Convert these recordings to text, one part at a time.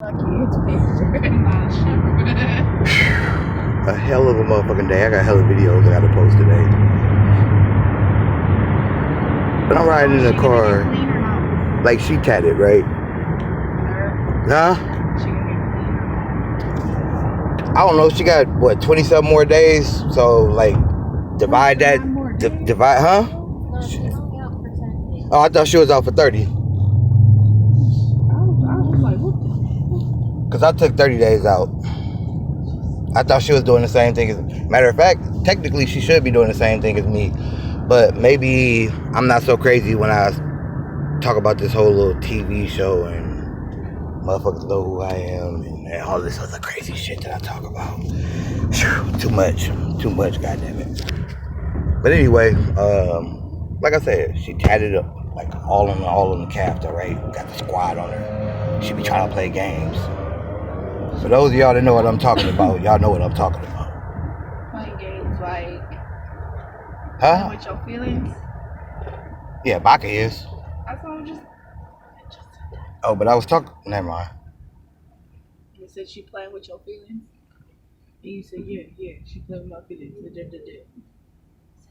A hell of a motherfucking day. I got hella videos I gotta post today. But I'm riding in a car. Like she tatted, right? Huh? I don't know. She got what, 20-something more days? So like divide that. Divide, huh? Oh, I thought she was out for 30. Cause I took 30 days out. I thought she was doing the same thing as. Matter of fact, technically she should be doing the same thing as me, but maybe I'm not so crazy when I talk about this whole little TV show and motherfuckers know who I am and all this other crazy shit that I talk about. Too much, goddammit. But anyway, like I said, she tatted up like all in the calf, right? Got the squad on her. She be trying to play games. For those of y'all that know what I'm talking about, y'all know what I'm talking about. Playing games like... Huh? With your feelings? Yeah, Baka is. I thought just... Oh, but I was talking... Never mind. You said she playing with your feelings? And you said, yeah, she playing with my feelings.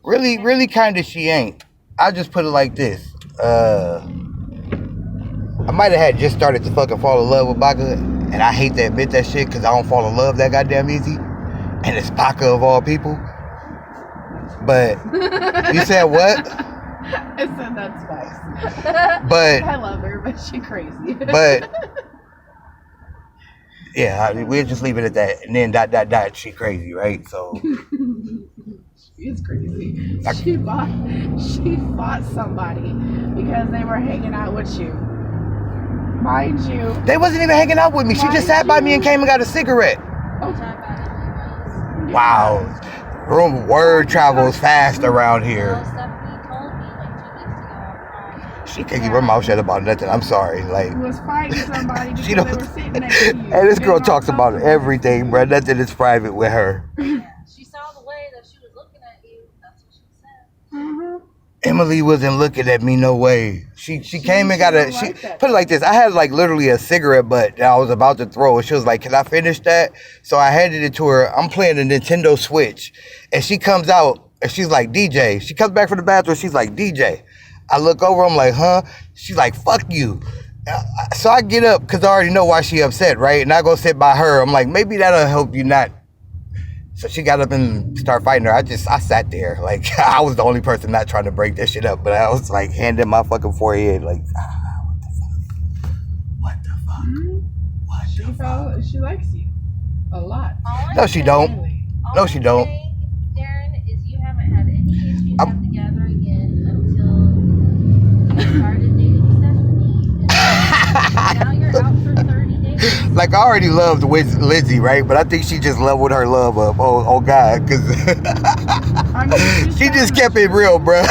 Really kinda she ain't. I'll just put it like this. I might have had just started to fucking fall in love with Baka, and I hate to admit that shit because I don't fall in love that goddamn easy. And it's Baka of all people. But you said what? I said that's spice. But I love her, but she crazy. But yeah, we'll just leave it at that. And then ... she crazy, right? So She's crazy. She fought somebody because they were hanging out with you. Mind you, they wasn't even hanging out with me. She just sat by me and came and got a cigarette. Oh. Wow. Word travels fast around here. She can't keep her mouth shut about nothing. I'm sorry. Like, she was fighting somebody because they were sitting next to you. Hey, this girl talks about everything, bro. Nothing is private with her. She saw the way that she was looking at you. That's what she said. Mm-hmm. Emily wasn't looking at me no way. She came and got put it like this. I had like literally a cigarette butt that I was about to throw, and she was like, "Can I finish that?" So I handed it to her. I'm playing a Nintendo Switch, and she comes out and she's like, "DJ." She comes back from the bathroom. She's like, "DJ." I look over. I'm like, "Huh?" She's like, "Fuck you." So I get up because I already know why she upset, right? And I go sit by her. I'm like, maybe that'll help you not. So she got up and started fighting her. I sat there. Like, I was the only person not trying to break that shit up. But I was like, hand in my fucking forehead. Like, what the fuck? Mm-hmm. She likes you. A lot. No, she don't. No, she don't. Darren, is you haven't had any issues together again until you started dating Stephanie. And now you're out for 30 days. Like, I already loved Lizzie, right? But I think she just leveled her love up. Oh God, because she just kept it real, bro.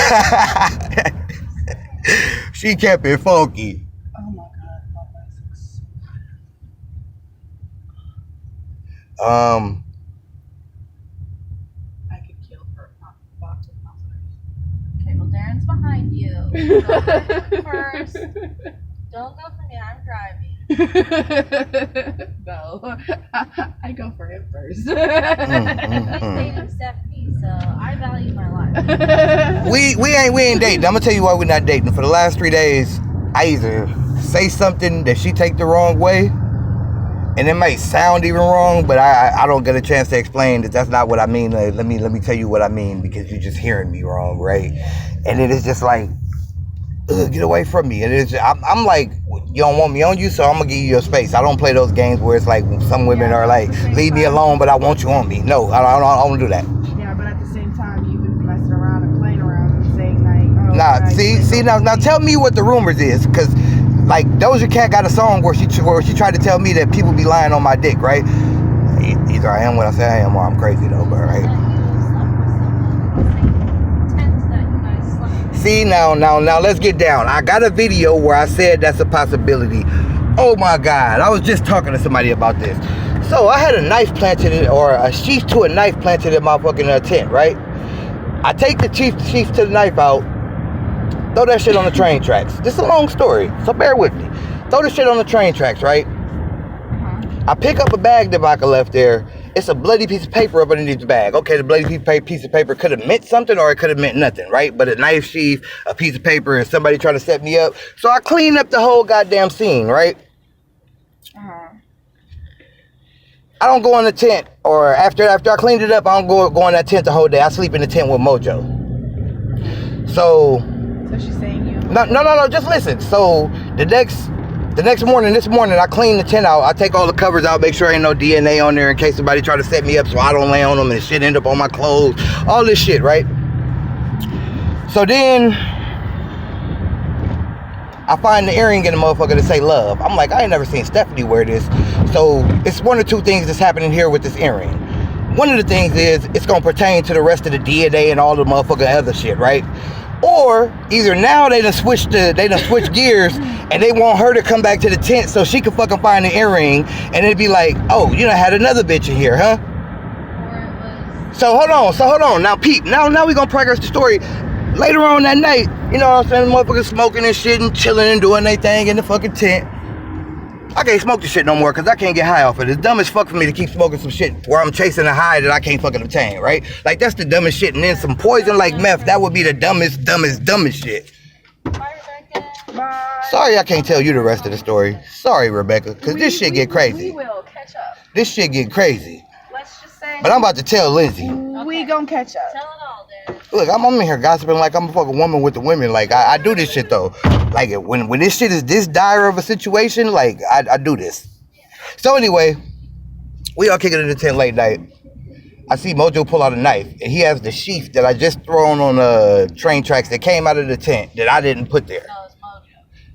She kept it funky. Oh my God. I could kill her. Okay, well, Darren's behind you. Go first. Don't go for me. I'm driving. No, I go for him first. He's dating Stephanie, so I value my life. We ain't dating. I'm gonna tell you why we're not dating. For the last 3 days, I either say something that she take the wrong way, and it might sound even wrong, but I don't get a chance to explain that that's not what I mean. Like, let me tell you what I mean, because you're just hearing me wrong, right? And it is just like, get away from me. I'm like, you don't want me on you, so I'm gonna give you your space. I don't play those games where it's like some women are like, leave me alone, but I want you on me. No, I don't do that. Yeah, but at the same time, you've been messing around and playing around and saying like, oh, nah, see now tell me what the rumors is, because like Doja Cat got a song where she tried to tell me that people be lying on my dick, right? Either I am what I say I am, or I'm crazy though, but right. See, now let's get down. I got a video where I said that's a possibility. Oh my God, I was just talking to somebody about this. So I had a knife planted or a sheath to a knife planted in my fucking tent, right? I take the sheath to the knife out, throw that shit on the train tracks. This is a long story, so bear with me. Throw the shit on the train tracks, right? I pick up a bag that Vodka left there. It's a bloody piece of paper up underneath the bag. Okay, the bloody piece of paper could have meant something or it could have meant nothing, right? But a knife sheath, a piece of paper, and somebody trying to set me up. So I clean up the whole goddamn scene, right? I don't go in the tent, or after I cleaned it up, I don't go in that tent the whole day. I sleep in the tent with Mojo. So she's saying you. No, just listen. So the next morning, this morning, I clean the tent out. I take all the covers out, make sure ain't no DNA on there in case somebody try to set me up so I don't lay on them and shit end up on my clothes. All this shit, right? So then I find the earring in the motherfucker that say love. I'm like, I ain't never seen Stephanie wear this. So it's one or two things that's happening here with this earring. One of the things is it's gonna pertain to the rest of the DNA and all the motherfucking other shit, right? Or either now they done switched gears and they want her to come back to the tent so she can fucking find the earring and it'd be like, oh, you done had another bitch in here, huh? Or it was. So hold on. Now peep. Now we gonna progress the story. Later on that night, you know what I'm saying? Motherfuckers smoking and shit and chilling and doing their thing in the fucking tent. I can't smoke this shit no more because I can't get high off it. It's dumb as fuck for me to keep smoking some shit where I'm chasing a high that I can't fucking obtain, right? Like, that's the dumbest shit. And then some poison like meth, that would be the dumbest shit. Bye, Rebecca. Bye. Sorry I can't tell you the rest of the story. Sorry, Rebecca, because this shit get crazy. We will catch up. This shit get crazy. Let's just say. But I'm about to tell Lindsay. We gonna catch up. Tell it all, Darren. Look, I'm in here gossiping like I'm a fucking woman with the women. Like, I do this shit, though. Like, when this shit is this dire of a situation, like, I do this. So anyway, we all kicking in the tent late night. I see Mojo pull out a knife, and he has the sheath that I just thrown on the train tracks that came out of the tent that I didn't put there.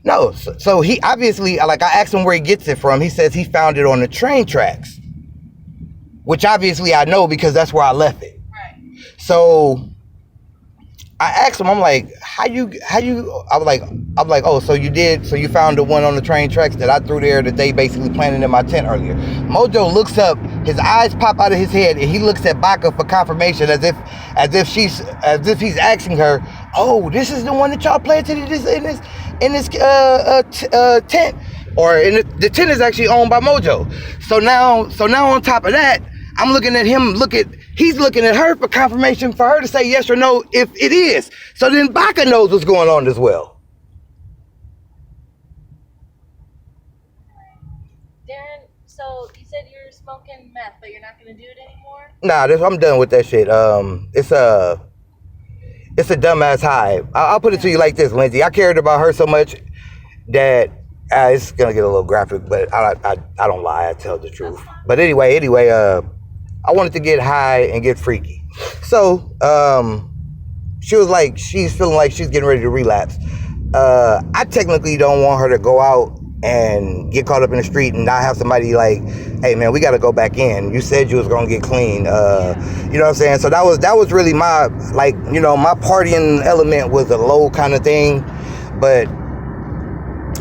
No, it's Mojo. No, so he obviously, like, I asked him where he gets it from. He says he found it on the train tracks, which obviously I know because that's where I left it. Right. So I asked him, I'm like, how you, I'm like, oh, so you found the one on the train tracks that I threw there that they basically planted in my tent earlier. Mojo looks up, his eyes pop out of his head, and he looks at Baka for confirmation as if he's asking her, oh, this is the one that y'all planted in this tent, or the tent is actually owned by Mojo. So now on top of that, I'm looking at him, he's looking at her for confirmation for her to say yes or no if it is. So then Baka knows what's going on as well. Darren, so you said you're smoking meth, but you're not gonna do it anymore? Nah, I'm done with that shit. It's a dumbass high. I'll put it to you like this, Lindsay. I cared about her so much that it's gonna get a little graphic, but I don't lie. I tell the truth. But anyway, I wanted to get high and get freaky. So she was like, she's feeling like she's getting ready to relapse. I technically don't want her to go out and get caught up in the street and not have somebody like, hey man, we got to go back in. You said you was gonna get clean. You know what I'm saying? So that was really my, like, you know, my partying element was a low kind of thing, but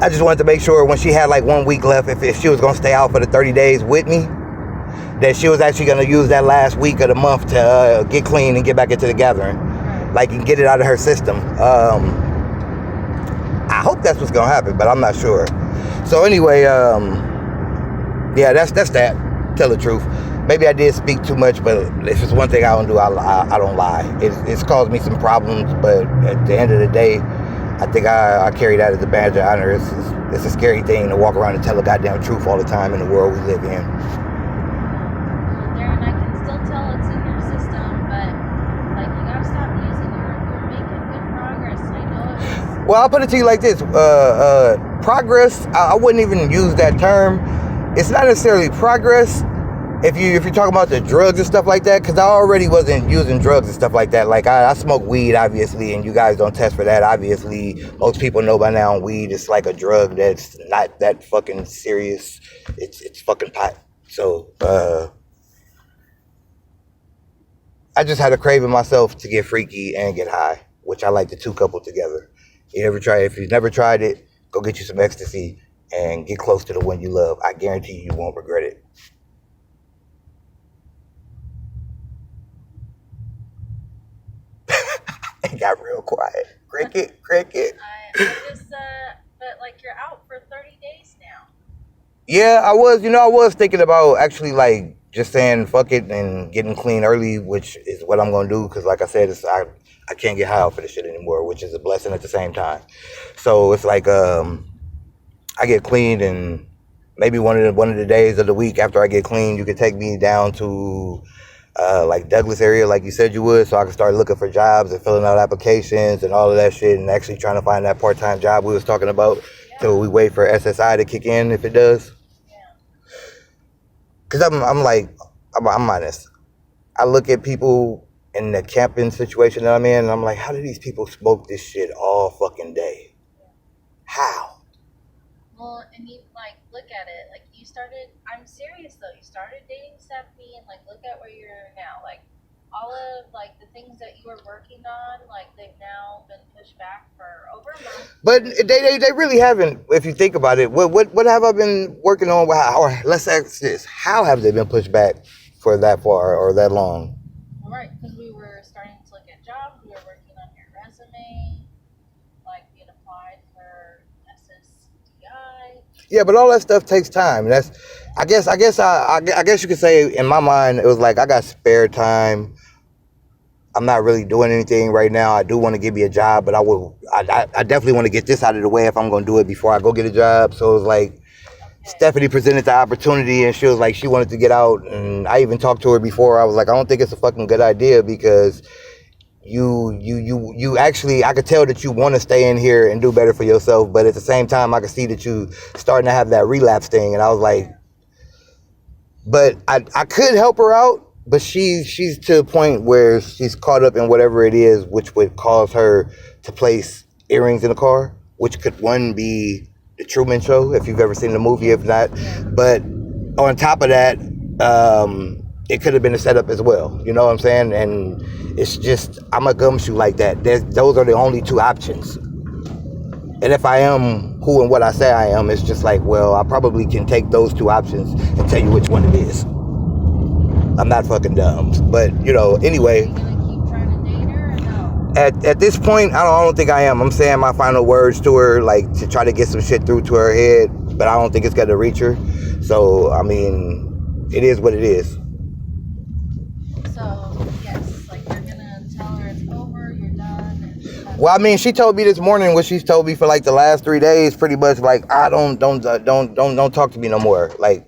I just wanted to make sure when she had like 1 week left, if she was gonna stay out for the 30 days with me, that she was actually gonna use that last week of the month to get clean and get back into the gathering, like, and get it out of her system. I hope that's what's gonna happen, but I'm not sure. So anyway, yeah, that's that. Tell the truth. Maybe I did speak too much, but if it's one thing I don't do, I don't lie. It's caused me some problems, but at the end of the day, I think I carry that as a badge of honor. It's a scary thing to walk around and tell the goddamn truth all the time in the world we live in. Well, Darren, I can still tell it's in your system, but like, you gotta stop using it. You're making good progress. I know it's. Well, I'll put it to you like this. Progress, I wouldn't even use that term. It's not necessarily progress if you're talking about the drugs and stuff like that, because I already wasn't using drugs and stuff like that. Like, I smoke weed, obviously, and you guys don't test for that. Obviously, most people know by now weed is like a drug that's not that fucking serious. It's fucking pot. So, I just had a craving myself to get freaky and get high, which I like the two coupled together. If you've never tried it, go get you some ecstasy and get close to the one you love. I guarantee you won't regret it. It got real quiet. Cricket. I just, but like, you're out for 30 days now. Yeah, I was. I was thinking about actually like just saying fuck it and getting clean early, which is what I'm gonna do. Because like I said, I can't get high off of this shit anymore, which is a blessing at the same time. So it's like I get cleaned, and maybe one of the days of the week after I get clean, you could take me down to like Douglas area, like you said you would, so I can start looking for jobs and filling out applications and all of that shit, and actually trying to find that part-time job we was talking about till we wait for SSI to kick in if it does. Cause I'm like, I'm honest. I look at people in the camping situation that I'm in, and I'm like, how do these people smoke this shit all fucking day? How? Well, and you like look at it. Like you started. I'm serious though. You started dating Stephanie, and like look at where you're now. Like all of like the things that you were working on, like they've now been pushed back for over a month. But they really haven't. If you think about it, what have I been working on? Or let's ask this: how have they been pushed back for that far or that long? All right, because we were starting to look at jobs. We were working on your resume. Like we had applied for SSDI. Yeah, but all that stuff takes time. That's, I guess you could say in my mind it was like I got spare time. I'm not really doing anything right now. I do want to give me a job, but I definitely want to get this out of the way if I'm going to do it before I go get a job. So it was like Stephanie presented the opportunity, and she was like she wanted to get out, and I even talked to her before. I was like, I don't think it's a fucking good idea because you actually, I could tell that you want to stay in here and do better for yourself, but at the same time I could see that you starting to have that relapse thing, and I was like, but I could help her out, but she's to the point where she's caught up in whatever it is, which would cause her to place earrings in the car, which could one be the Truman Show if you've ever seen the movie, if not, but on top of that, it could have been a setup as well. You know what I'm saying? And it's just, I'm a gumshoe like that. Those are the only two options. And if I am who and what I say I am, it's just like, well, I probably can take those two options and tell you which one it is. I'm not fucking dumb. But, anyway. Are you gonna keep trying to date her or no? At this point, I don't think I am. I'm saying my final words to her, like, to try to get some shit through to her head, but I don't think it's gonna reach her. So, I mean, it is what it is. So yes, like you're gonna tell her it's over, you're done. And Well, I mean, she told me this morning what she's told me for like the last 3 days, pretty much like, don't talk to me no more. Like,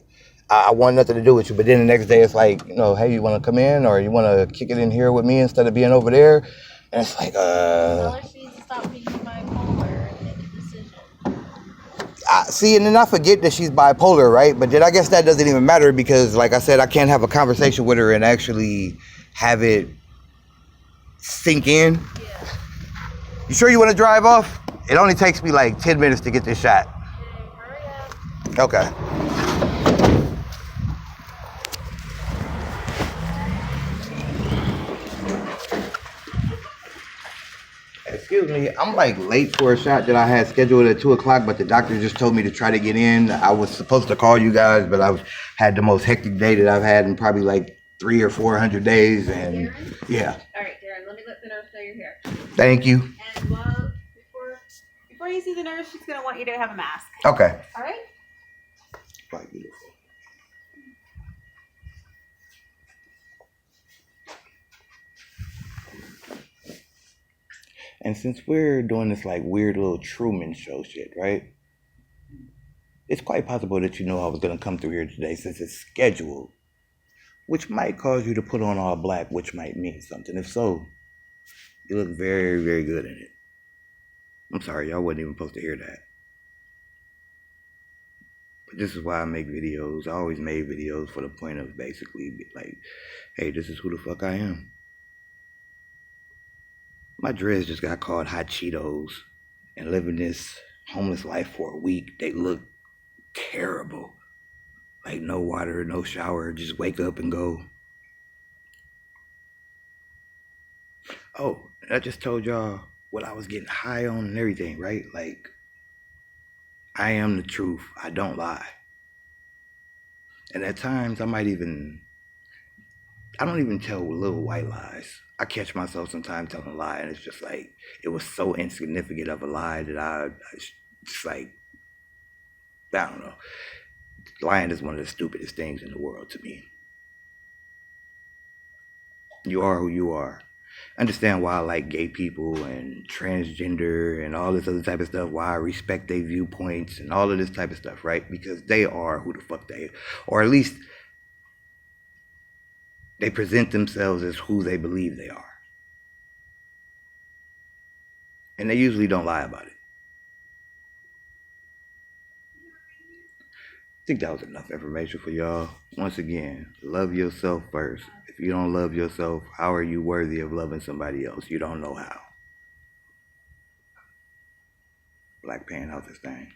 I want nothing to do with you. But then the next day it's like, hey, you want to come in or you want to kick it in here with me instead of being over there? And it's like, tell her she needs to stop being bipolar and make a decision. See, and then I forget that she's bipolar, right? But then I guess that doesn't even matter because, like I said, I can't have a conversation with her and actually have it sink in. Yeah. You sure you want to drive off? It only takes me like 10 minutes to get this shot. Okay, hurry up. Okay. Excuse me, I'm like late for a shot that I had scheduled at 2 o'clock, but the doctor just told me to try to get in. I was supposed to call you guys, but I've had the most hectic day that I've had in probably like 300 or 400 days, and Darren? yeah. All right, Darren, let me let the nurse know you're here. Thank you. And before you see the nurse, she's gonna want you to have a mask. Okay. All right? Quite beautiful. And since we're doing this like weird little Truman Show shit, right? It's quite possible that you know I was gonna come through here today since it's scheduled, which might cause you to put on all black, which might mean something. If so, you look very, very good in it. I'm sorry, y'all wasn't even supposed to hear that. But this is why I make videos. I always made videos for the point of basically like, hey, this is who the fuck I am. My dreads just got called hot Cheetos, and living this homeless life for a week, they look terrible. Like no water, no shower, just wake up and go. Oh, I just told y'all what I was getting high on and everything, right? Like, I am the truth. I don't lie. And at times I don't even tell little white lies. I catch myself sometimes telling a lie, and it's just like, it was so insignificant of a lie that I just like, I don't know. Lying is one of the stupidest things in the world to me. You are who you are. Understand why I like gay people and transgender and all this other type of stuff, why I respect their viewpoints and all of this type of stuff, right? Because they are who the fuck they are. Or at least they present themselves as who they believe they are. And they usually don't lie about it. I think that was enough information for y'all. Once again, love yourself first. If you don't love yourself, how are you worthy of loving somebody else? You don't know how. Black Pan, how's this thing?